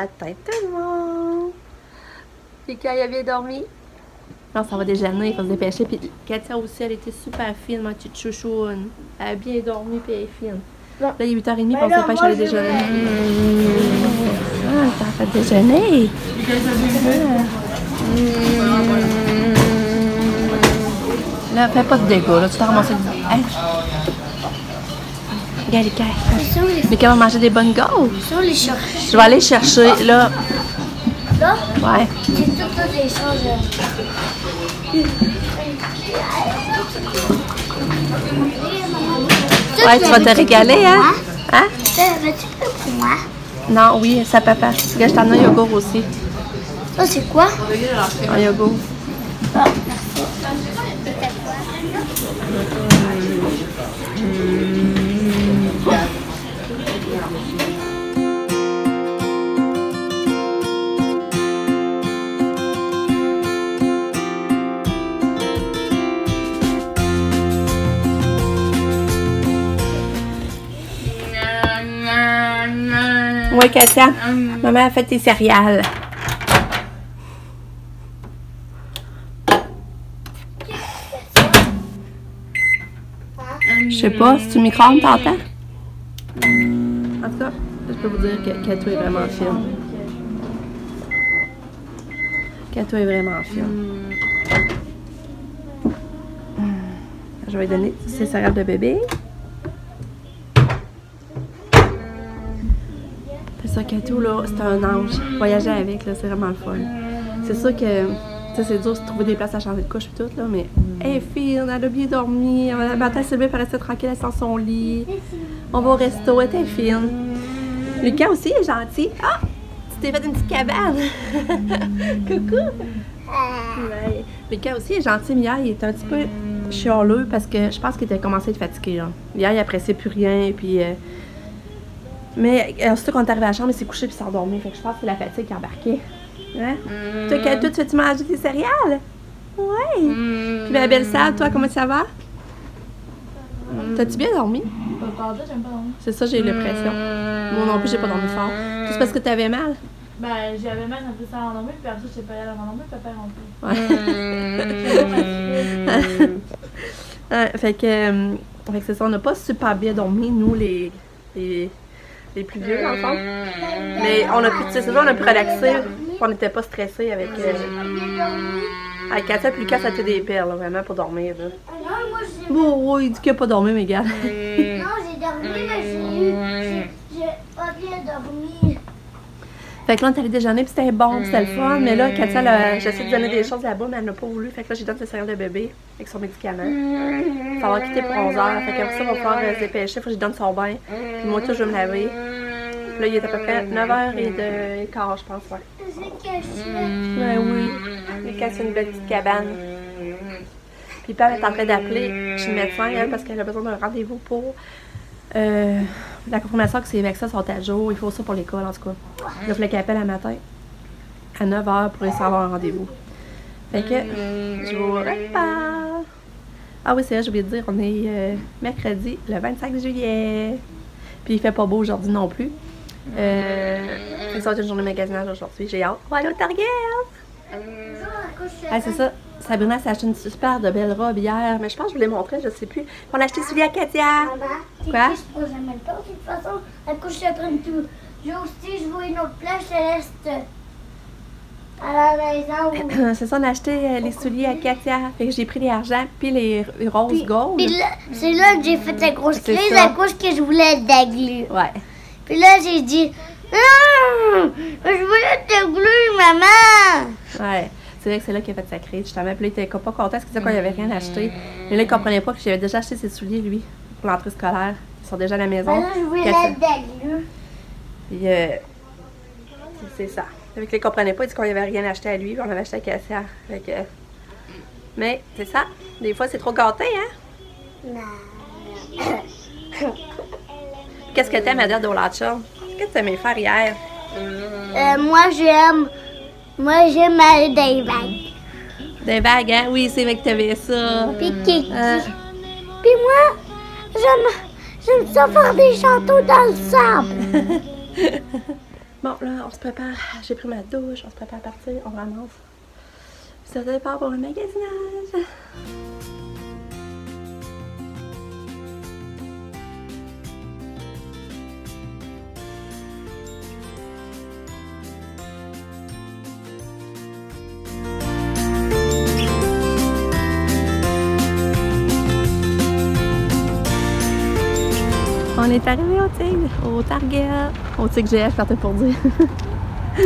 matin tout le monde! Puis quand il a bien dormi, on s'en va déjeuner, il faut se dépêcher. Puis Katia aussi, elle était super fine, ma petite chouchoune. Elle a bien dormi, puis elle est fine. Là, il est 8h30, puis on se dépêche d'aller déjeuner. Ah, t'as fait déjeuner! Là, fais pas de dégâts, là, tu t'as ramassé le... Hey. Regarde les cailles. Mais qu'elle va manger des bonnes gaufres. Je vais aller chercher, là. Là? Ouais. J'ai toutes les choses. Ouais, tu vas te régaler, hein? Hein? Veux-tu pour moi? Non, oui, ça papa. Regarde, je t'en ai un yogourt aussi. Ça, c'est quoi? Un yogourt. Ah. Oui, Katia. Maman a fait tes céréales. Je sais pas, si tu micro-ondes, t'entends? En tout cas, je peux vous dire que Kato est vraiment fine. Kato est vraiment fine. Je vais lui donner ses céréales de bébé. C'est ça, Kato, là, c'est un ange. Voyager avec, là, c'est vraiment le fun. C'est sûr que, tu sais, c'est dur de trouver des places à changer de couche et tout, là, mais elle est fine, elle a bien dormi. Le matin, elle s'est levée pour rester tranquille, elle est dans son lit. On va au resto, elle est fine. Lucas aussi est gentil. Ah! Tu t'es fait une petite cabane! Coucou! Ouais. Lucas aussi est gentil, mais hier, il était un petit peu chialeux parce que je pense qu'il était commencé à être fatigué, là. Hier, il appréciait plus rien, puis... Mais ensuite, quand on est arrivé à la chambre, il s'est couché puis s'est endormi. Fait que je pense que c'est la fatigue qui a embarqué. Hein? Toi, Kato, tu fais-tu manger tes céréales? Oui! Puis ma belle Sal, toi, comment ça va? T'as-tu bien dormi? J'aime pas dormir. C'est ça, j'ai l'impression. Moi non plus, j'ai pas dormi fort. C'est parce que t'avais mal? Ben, j'avais mal, j'ai un peu ça à endormir, puis après, j'étais pas allée à m'endormir, puis papa est rentré. Ouais. Fait que c'est ça, on n'a pas super bien dormi, nous, les plus vieux, dans le fond. Mais on a pu, c'est ça, on a pu relaxer. On n'était pas stressés avec Katia puis Lucas, ça fait des perles, là, vraiment, pour dormir. Là. Bon, il dit qu'il n'a pas dormi, mais gars. Non, j'ai dormi, mais j'ai pas bien dormi. Fait que là, on est allé déjeuner, puis c'était bon, c'était le fun. Mais là, Katia, j'essaie de donner des choses là-bas, mais elle n'a pas voulu. Fait que là, j'ai donné le céréales de bébé avec son médicament. Il va falloir quitter pour 11h. Fait qu'après ça, on va pouvoir se dépêcher. Faut que je lui donne son bain. Puis moi, tout, je vais me laver. Puis là, il est à peu près 9h15, je pense, ouais. C'est caché. Ouais, oui. Lucas, c'est une belle petite cabane. Puis Pam est en train d'appeler chez le médecin, elle, parce qu'elle a besoin d'un rendez-vous pour la confirmation que ses vaccins sont à jour. Il faut ça pour l'école, en tout cas. Il va falloir qu'elle appelle le matin à 9h pour essayer d'avoir un rendez-vous. Fait que je vous reparle. Ah oui, c'est vrai, j'ai oublié de dire, on est mercredi, le 25 juillet. Puis il fait pas beau aujourd'hui non plus. Ça va être une journée de magasinage aujourd'hui. J'ai hâte. On va aller au Target! Ah, c'est ça. Sabrina s'est acheté une super de belle robe hier, mais je pense que je vous l'ai montré, je sais plus. On a acheté celui à Katia. Maman, Quoi? je pourrais jamais le temps. De toute façon, à couche, je prends tout. J'ai aussi, je vois une autre place, je te laisse à la maison. C'est ça, on a acheté les souliers à Katia. Fait que j'ai pris les argents puis les roses gold. Puis là, c'est là que j'ai fait la grosse C'est crise ça. à cause que je voulais être d'aglu. Ouais. Puis là, j'ai dit, non, je voulais être d'aglu, maman. Ouais. C'est vrai que c'est là qu'il a fait sa crise, justement. Puis là, il était pas content parce qu'il disait qu'il n'avait rien acheté. Mais là, il comprenait pas que j'avais déjà acheté ses souliers, lui, pour l'entrée scolaire. Ils sont déjà à la maison. Là, je voulais Katia. être d'aglu. Puis, c'est ça. Fait que là, il comprenait pas, il dit qu'on n'avait rien acheté à lui, puis on avait acheté à Cassia. Fait que... Mais, c'est ça. Des fois, c'est trop gâté, hein? Non. Qu'est-ce que t'aimes à dire d'Olacha? Qu'est-ce que t'aimais faire hier? Moi, j'aime aller dans les vagues. Des vagues, hein? Oui, c'est vrai que t'avais ça. Puis Kiki. Puis moi, j'aime ça faire des châteaux dans le sable. Bon, là, on se prépare. J'ai pris ma douche, on se prépare à partir, on ramasse. Ça départ pour le magasinage. On est arrivé au Tigre, au Target, au Tigre GF, partait pour dire. J'ai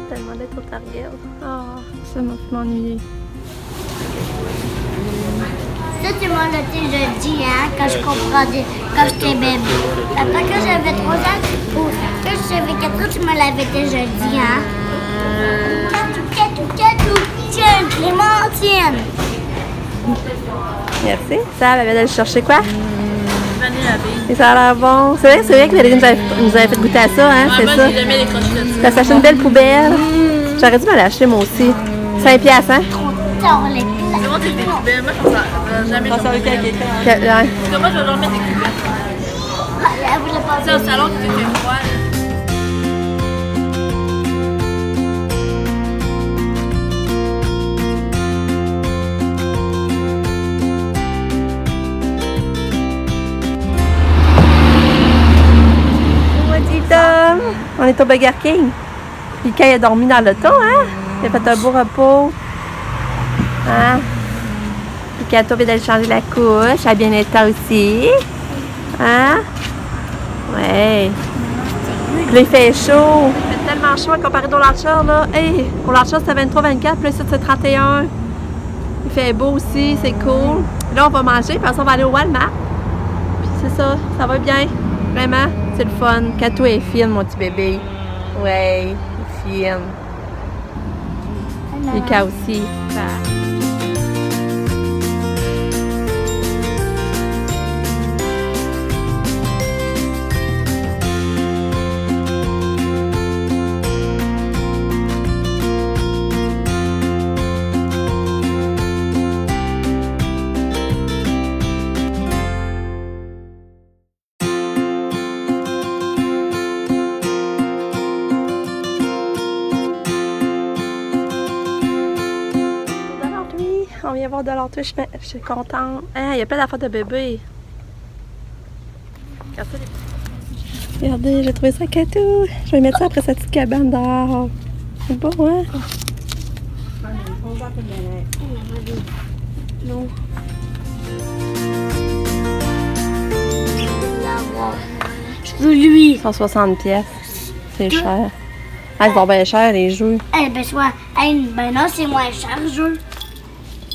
tellement d'être au Target. Oh, ça m'a fait m'ennuyer. Ça, tu m'as noté jeudi, hein, quand quand j'étais bébé. Après que j'avais 3 ans, ou que j'avais 4 ans, tu me l'avais été jeudi, hein. Catou, tiens, Clémentine. Merci. Ça, elle avait d'aller chercher quoi? Vanille à bille. Et ça a l'air bon. C'est vrai que Valérie nous avait fait goûter à ça, hein, c'est Moi, ça. j'ai jamais décroché de ça. Ça s'achète une belle poubelle. J'aurais dû me l'acheter moi aussi. 5 piastres, hein? Dans les C'est moi, c'est des poubelles. Moi, je pense que jamais Ça avec quelqu'un. Ouais. Parce que moi, je vais leur mettre des poubelles. Elle voulait pas C'est au salon qui était froid. On est au Burger King. Puis quand il a dormi dans l'auto, hein? Il a fait un beau repos. Hein? Puis Kato vient d'aller changer la couche. Elle a bien été aussi. Hein? Ouais. Puis là, il fait chaud. Il fait tellement chaud comparé au Larcher, là. Hey, au Larcher, c'était 23-24. Puis là, ici, c'est 31. Il fait beau aussi. C'est cool. Là, on va manger. Puis on va aller au Walmart. Puis c'est ça. Ça va bien. Vraiment. C'est le fun. Kato est fine, mon petit bébé. Ouais, il est fine. Mika aussi. On vient voir Dollar Tree, je suis contente. Ah, il y a plein d'affaires de bébé. Regardez, j'ai trouvé ça à Kato. Je vais mettre ça après sa petite cabane dehors. C'est beau, hein? Non. Je veux lui. 160 pièces. C'est cher. Ah, c'est bien cher, les jeux. Eh ben, soit. Ben non, c'est moins cher, le jeu.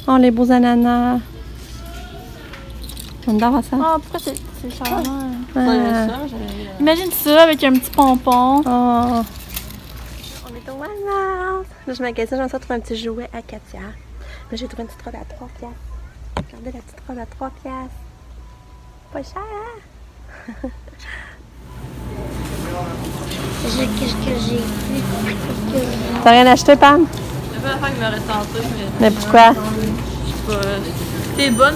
Oh, les beaux ananas. On adore ça. Oh, pourquoi c'est charmant? Ah. Imagine ça avec un petit pompon. Oh. On est au Walmart. Là, je magasine, j'en sors trouver un petit jouet à Katia. Là, j'ai trouvé une petite robe à 3 piastres. Regardez la petite robe à 3 piastres. Pas cher, hein? Qu'est-ce que j'ai fait? T'as rien acheté, Pam? C'est pas l'affaire qui m'aurait tenté, Mais pourquoi? je sais pas. T'es bonne.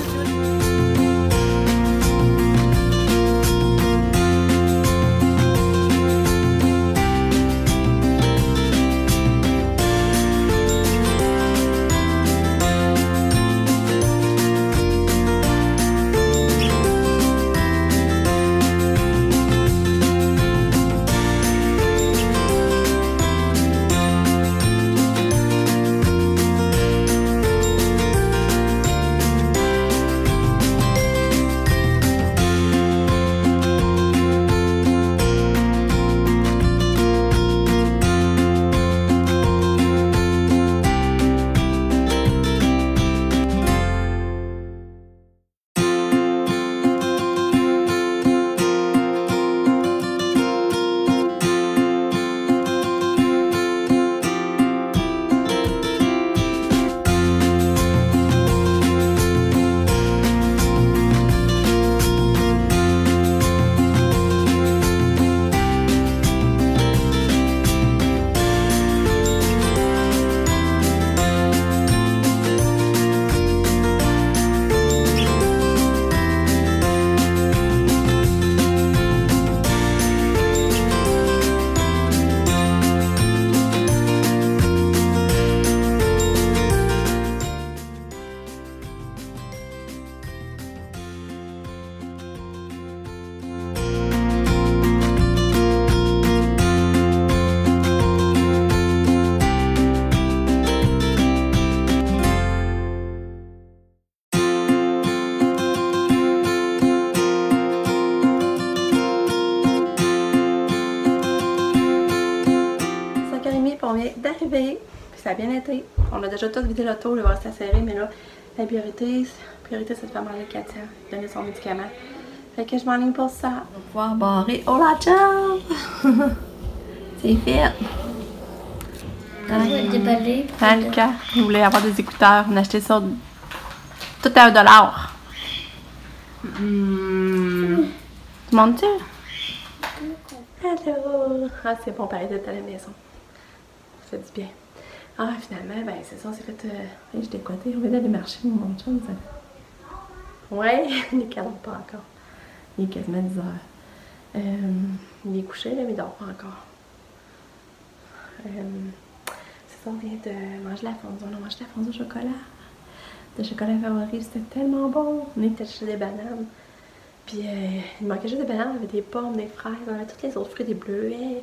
arrivé, puis ça a bien été. On a déjà tout vidé l'auto, il va rester serré, mais là, la priorité, c'est de faire manger Katia, donner son médicament. Fait que je m'enligne pour ça. On va pouvoir barrer. Oh la job! C'est fait! Alka, il voulait avoir des écouteurs. On a acheté ça tout à $1. Tu montes-tu? Allô! Ah, c'est bon, pareil d'être à la maison. Ça fait du bien. Ah, finalement, ben c'est ça, on s'est fait... je décoté, on vient d'aller marcher, mon chum, ça. Ouais, il est calme pas encore. Il est quasiment 10 heures. Il est couché, là, mais il dort pas encore. C'est ça, on vient de manger la fondue. On a mangé la fondue au chocolat. Le chocolat favori, c'était tellement bon. On était acheté des bananes. Puis il manquait juste des bananes, on avait des pommes, des fraises, on avait tous les autres fruits, des bleuets.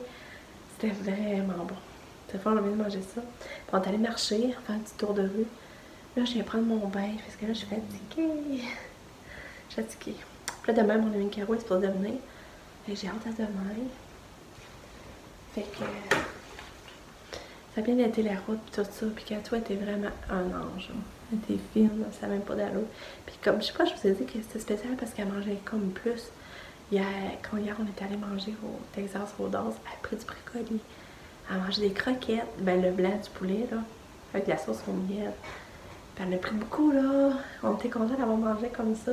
C'était vraiment bon. Cette fois, on a envie de manger ça. Puis on est allé marcher, faire un petit tour de rue. Là, je viens prendre mon bain, parce que là, je suis fatiguée. Je suis fatiguée. Puis là, demain, mon ami Caro est supposé venir. Et j'ai hâte à demain. Fait que... ça a bien été la route, tout ça. Puis Kato était vraiment un ange. Elle était fine, ça n'a même pas d'allure. Puis comme, je sais pas, je vous ai dit que c'était spécial parce qu'elle mangeait comme plus. Quand hier, on était allé manger au Texas Roadhouse, elle a pris du brocoli. Elle a mangé des croquettes, ben le blanc du poulet, là, avec de la sauce au miel. Puis elle en a pris beaucoup, là. On était contents d'avoir mangé comme ça.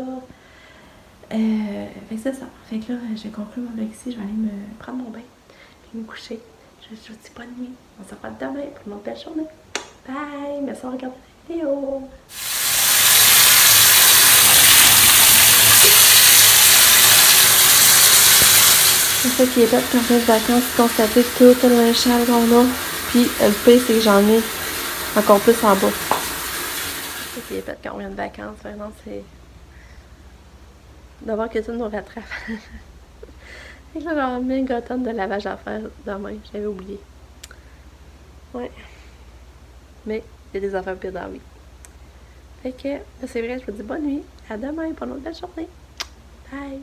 Fait que c'est ça. Fait que là, j'ai conclu mon vlog ici. Je vais aller me prendre mon bain, puis me coucher. Je vous dis bonne nuit. On se revoit demain pour une autre belle journée. Bye! Merci d'avoir regardé la vidéo. C'est ça qui est fait quand on fait de vacances, constater tout le linge sale qu'on a. Puis le pire, c'est que j'en ai encore plus en bas. C'est ça qui est fait quand on vient de vacances. Vraiment, c'est d'avoir que tout nous rattrape. Et là, j'aurais mis une tonne de lavage à faire demain. J'avais oublié. Ouais. Mais il y a des affaires pires dans la vie. Fait que, c'est vrai, je vous dis bonne nuit. À demain pour une autre belle journée. Bye!